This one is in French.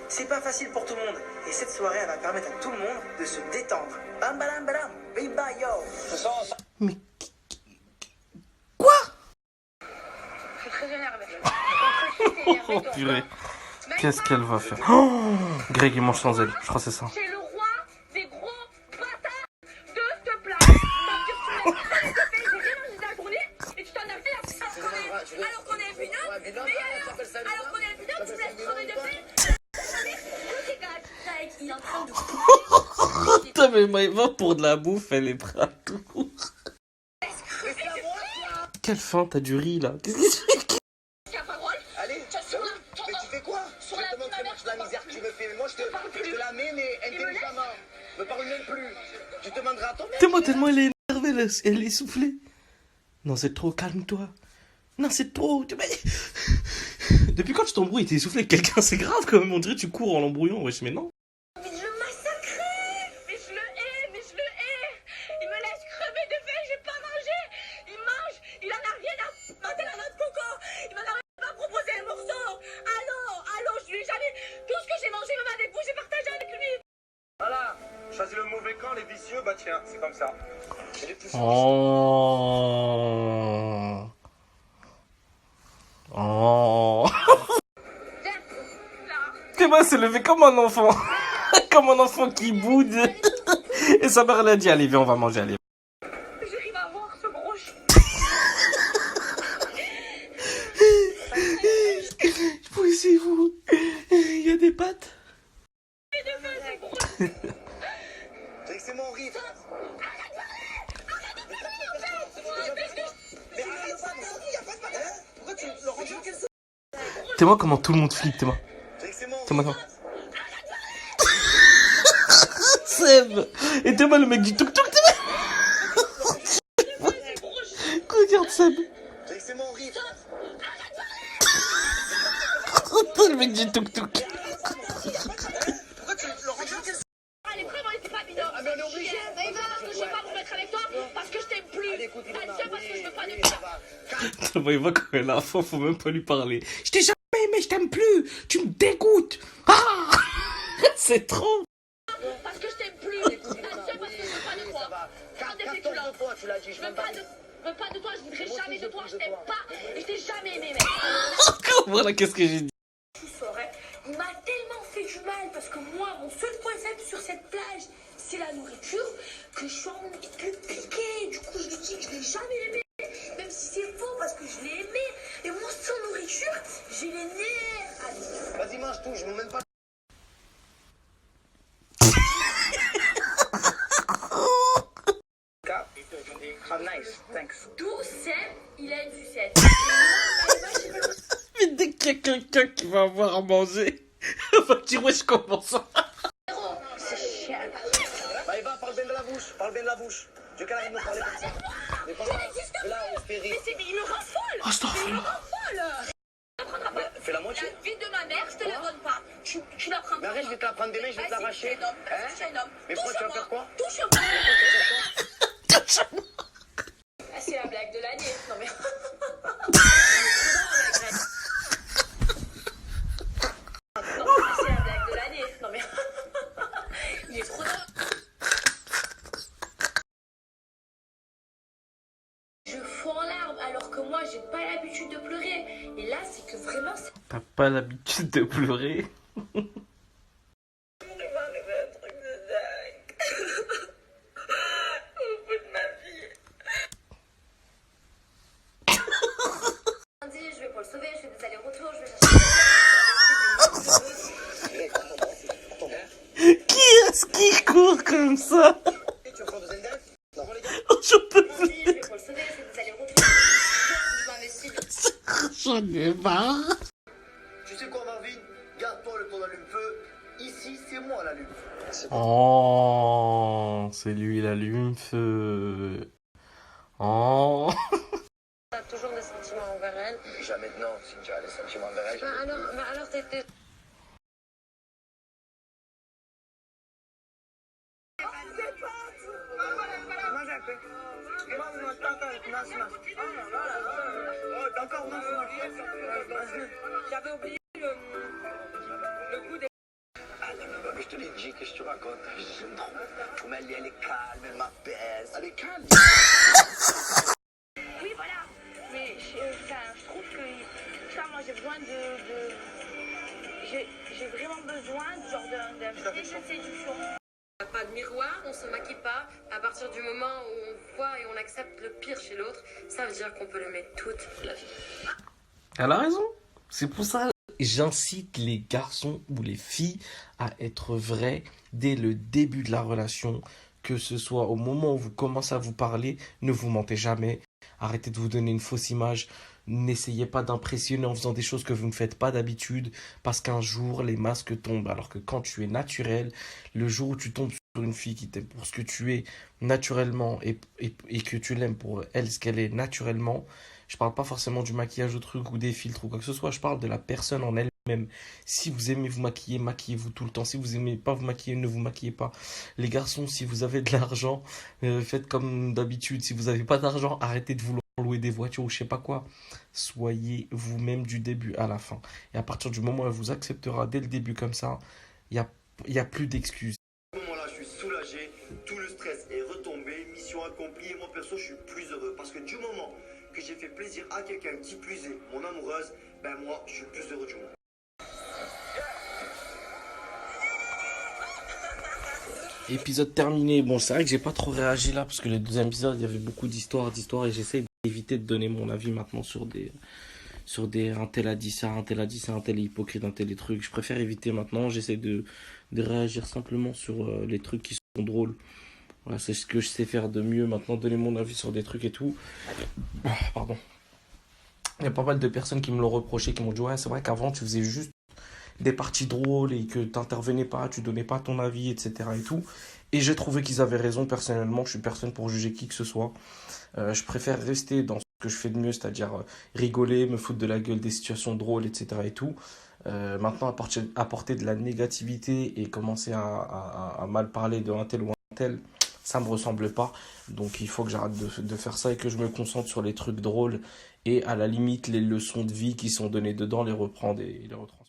c'est pas facile pour tout le monde. Et cette soirée, elle va permettre à tout le monde de se détendre. Bam balam balam, bim ba yo. Mais quoi? Je suis très énervée. Oh purée. Qu'est-ce qu'elle va faire? Oh, Greg il mange sans elle, je crois que c'est ça. C'est le roi des gros bâtards de ce plat. Parce que tu l'as j'ai rien mangé de la journée et tu t'en as fait alors qu'on est binôme. Alors qu'on est binôme, tu me laisses crever de faim. Il est en train de... Putain mais Maëva pour de la bouffe elle est prête à tout. Quelle faim, t'as du riz là. Qu'est-ce que c'est? Allez, mais tu fais quoi? Je te montre la misère que tu me fais. Mais moi, je te la mets, mais intelligemment. Me parle même plus. Tu te demanderas à ton mec. Tellement, tellement elle est énervée, là. Elle est essoufflée. Non, c'est trop, calme-toi. Non, c'est trop. Depuis quand tu t'embrouilles, t'es essoufflé avec quelqu'un, c'est grave quand même. On dirait que tu cours en l'embrouillant, wesh, mais non. Mais je le massacrais. Mais je le hais, mais je le hais. Il me laisse crever de faim, j'ai pas mangé. Il mange, il en a rien à mater la noix de coco. Il m'en a même pas proposé un morceau. Allô, je lui ai jamais... Tout ce que j'ai mangé, même avec vous, j'ai partagé avec lui. Voilà. Choisis le mauvais camp, les vicieux, bah tiens, c'est comme ça. Oh. Oh. Théma s'est levé comme un enfant. Comme un enfant qui boude. Et sa mère elle a dit, allez, viens, on va manger, allez. J'arrive à voir ce gros chien. Poussez-vous. Il y a des pattes. C'est mon rythme. Théma, comment tout le monde flippe, Théma. Théma, Théma. Seb. Et Théma, le mec du tuk-tuk, Théma. Regarde Seb. C'est mon rythme. Le mec du tuk-tuk. Allez, vraiment, il était pas binôme. Ah, mais on est obligé. Maëva, parce que je vais pas me mettre avec toi, parce que je t'aime plus. Adieu, parce que je veux pas de toi. Théma, il voit quand elle a faim, faut même pas lui parler. Je t'ai jamais aimé, je t'aime plus. Tu me dégoûtes. Ah. C'est trop. Parce que je t'aime plus. Adieu, parce que je veux pas de toi. Quand depuis que tu l'as. Fois, tu l'as dit, Je veux pas de toi, je voudrais jamais de toi, je t'aime pas. Et je t'ai jamais aimé, mec. Voilà, qu'est-ce que j'ai dit. Tu saurais, il m'a tellement fait du mal parce que moi, mon seul point faible sur cette plage, c'est la nourriture, que je suis en envie de le piquer. Du coup, je lui dis que je l'ai jamais aimé, même si c'est faux parce que je l'ai aimé. Et moi, sans nourriture, j'ai les nerfs. Allez. Vas-y, mange tout, je m'en même pas. I'm nice, thanks. D'où Seb, il a une sucette. Mais dès qu'il y a quelqu'un qui va avoir à manger, on va dire wesh comment ça. C'est chiant. Bah, Eva, parle bien de la bouche, parle bien de la bouche. Dieu qu'elle arrive de me parler comme ça. Mais pas là, on se fait rire. Il me rend folle. Oh, stop. Il me rend folle. Fais la moitié. La vie de ma mère, je te la donne pas. Tu la prends Mais pas. arrête, je vais te la prendre des mains, je vais te l'arracher. Hein? Mais pourquoi tu vas faire quoi? Touche-moi. Ah, c'est la blague de l'année. Non mais. Non, c'est la blague de l'année. Non mais. Il est trop drôle. Je fous en larmes alors que moi j'ai pas l'habitude de pleurer. Et là c'est que vraiment c'est. T'as pas l'habitude de pleurer. Je vais pour le sauver, je fais des allers-retours, je vais chercher. Qui est-ce qui court comme ça? Tu vas prendre besoin d'aide? Non, les gars. Oh, je peux Je vais pour le sauver, je fais des allers-retours. Je m'investis. J'en ai marre. Tu sais quoi, Marvin? Garde-toi le ton allume-feu. Ici, c'est moi l'allume. Oh, c'est lui l'allume-feu. Oh. T'as toujours des sentiments envers elle. Jamais de non, si tu as des sentiments envers elle. Alors t'es... J'avais oublié le goût des... Gigi, qu'est-ce que tu racontes? J'aime trop. Comme elle est calme, elle m'apaise. Elle est calme. Oui, voilà. Mais je trouve que ça, moi, j'ai besoin j'ai vraiment besoin de genre d'un piège de séduction. On n'a pas de miroir, on se maquille pas. À partir du moment où on voit et on accepte le pire chez l'autre, ça veut dire qu'on peut l'aimer toute la vie. Elle a raison. C'est pour ça j'incite les garçons ou les filles à être vrais dès le début de la relation, que ce soit au moment où vous commencez à vous parler, ne vous mentez jamais. Arrêtez de vous donner une fausse image. N'essayez pas d'impressionner en faisant des choses que vous ne faites pas d'habitude, parce qu'un jour les masques tombent. Alors que quand tu es naturel, le jour où tu tombes sur une fille qui t'aime pour ce que tu es naturellement et que tu l'aimes pour elle ce qu'elle est naturellement, je parle pas forcément du maquillage ou truc ou des filtres ou quoi que ce soit, je parle de la personne en elle-même. Si vous aimez vous maquiller, maquillez-vous tout le temps. Si vous aimez pas vous maquiller, ne vous maquillez pas. Les garçons, si vous avez de l'argent, faites comme d'habitude. Si vous avez pas d'argent, arrêtez de vouloir louer des voitures ou je sais pas quoi. Soyez vous-même du début à la fin. Et à partir du moment où elle vous acceptera dès le début comme ça, il y a plus d'excuses. À ce moment-là, je suis soulagé, tout le stress est retombé, mission accomplie, et moi perso, je suis plus heureux. Parce que du moment que j'ai fait plaisir à quelqu'un, qui plus est mon amoureuse, ben moi, je suis plus heureux du monde. Épisode terminé. Bon, c'est vrai que j'ai pas trop réagi là parce que le deuxième épisode, il y avait beaucoup d'histoires et j'essaie d'éviter de donner mon avis maintenant sur des un tel a dit ça, un tel a dit ça, un tel est hypocrite, un tel est truc. Je préfère éviter maintenant. J'essaie de réagir simplement sur les trucs qui sont drôles. Voilà, c'est ce que je sais faire de mieux maintenant, donner mon avis sur des trucs et tout. Pardon. Il y a pas mal de personnes qui me l'ont reproché, qui m'ont dit ouais, c'est vrai qu'avant tu faisais juste des parties drôles et que t'intervenais pas, tu donnais pas ton avis, etc. et tout. Et j'ai trouvé qu'ils avaient raison. Personnellement, je suis personne pour juger qui que ce soit. Je préfère rester dans ce que je fais de mieux, c'est-à-dire rigoler, me foutre de la gueule des situations drôles, etc. et tout. Maintenant, apporter de la négativité et commencer à mal parler de un tel ou un tel, ça me ressemble pas. Donc il faut que j'arrête de faire ça et que je me concentre sur les trucs drôles et à la limite les leçons de vie qui sont données dedans, les reprendre et les retransmettre.